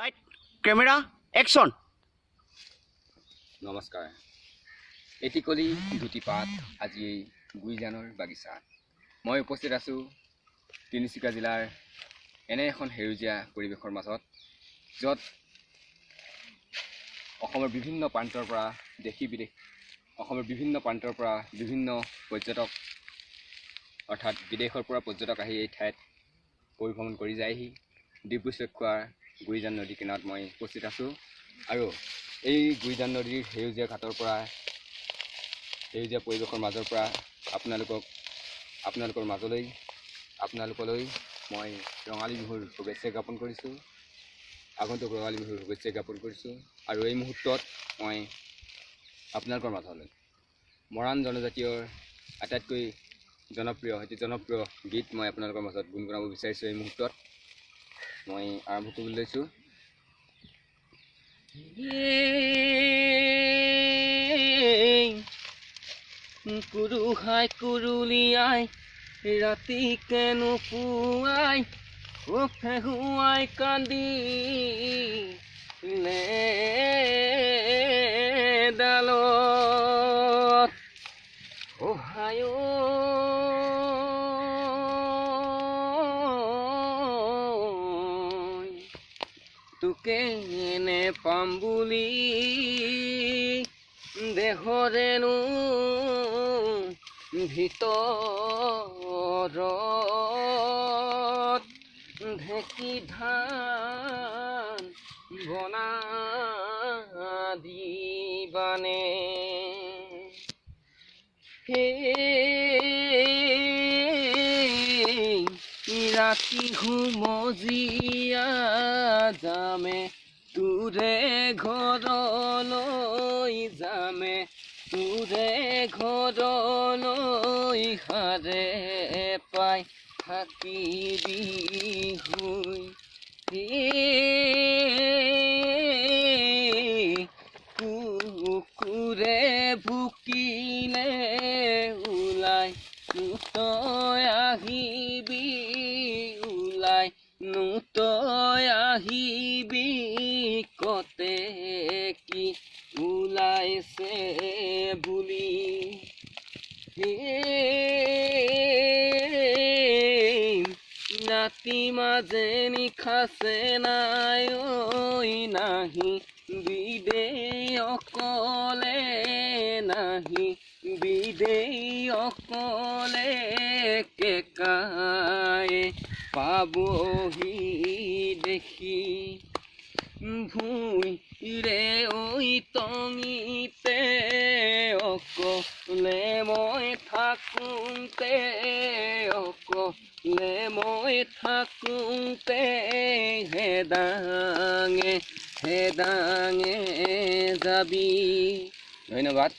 Right, camera, action. নমস্কাৰ। এটিকলি দুটিপাত আজি গুইজানৰ বাগিচাত মই উপস্থিত আছোঁ তিনিচুকীয়া জিলাৰ এনে এখন সেউজীয়া পৰিৱেশৰ মাজত, য'ত অসমৰ বিভিন্ন প্ৰান্তৰ পৰা বিভিন্ন পৰ্যটক অৰ্থাৎ বিদেশৰ পৰা পৰ্যটক আহি এই ঠাইত পৰিভ্ৰমণ কৰি যায়হি। ডিব্ৰুচৈখোৱাৰ গুইজান নদী কিনাৰত মই উপস্থিত আছোঁ আৰু এই গুইজান নদীৰ সেউজীয়া ঘাটৰ পৰা, সেউজীয়া পৰিৱেশৰ মাজৰ পৰা আপোনালোকলৈ মই ৰঙালী বিহুৰ শুভেচ্ছা জ্ঞাপন কৰিছোঁ, আগন্তুক ৰঙালী বিহুৰ শুভেচ্ছা জ্ঞাপন কৰিছোঁ। আৰু এই মুহূৰ্তত মই আপোনালোকৰ মাজলৈ মৰাণ জনজাতীয়ৰ আটাইতকৈ জনপ্ৰিয় গীত মই আপোনালোকৰ মাজত গুণগুণাব বিচাৰিছোঁ। এই মুহূৰ্তত মই আৰম্ভ কৰিবলৈ লৈছোঁ। কুৰুহাই কুৰুলিয়াই ৰাতি কেনো পুৱাই ফেহুৱাই কান্দিলে ডালত সহায় তোকে এনে পাম বুলি দেহৰেনো ভিতৰত ঢেঁকী ধান বনা দিবানে ৰাতি হুমজিয়া যামে তোৰে ঘৰলৈ যামে তোৰে ঘৰলৈ হাৰে পাই থাকিবি হৈ কুকুৰে ভুকিলে ওলাই তই আহিবি ওলাই তই আহিবি কতে কি ওলাইছে বুলি ৰাতি মাজে নিশাছে নাই নাহি বিদেই অকলে নাহি বিদেই অকলে কেকাই পাবহি দেখি ভুইৰে ঐ টঙিতে অকলে মই থাকোঁতে অকলে মই থাকোঁতে হেদাঙে যাবি। ধন্যবাদ।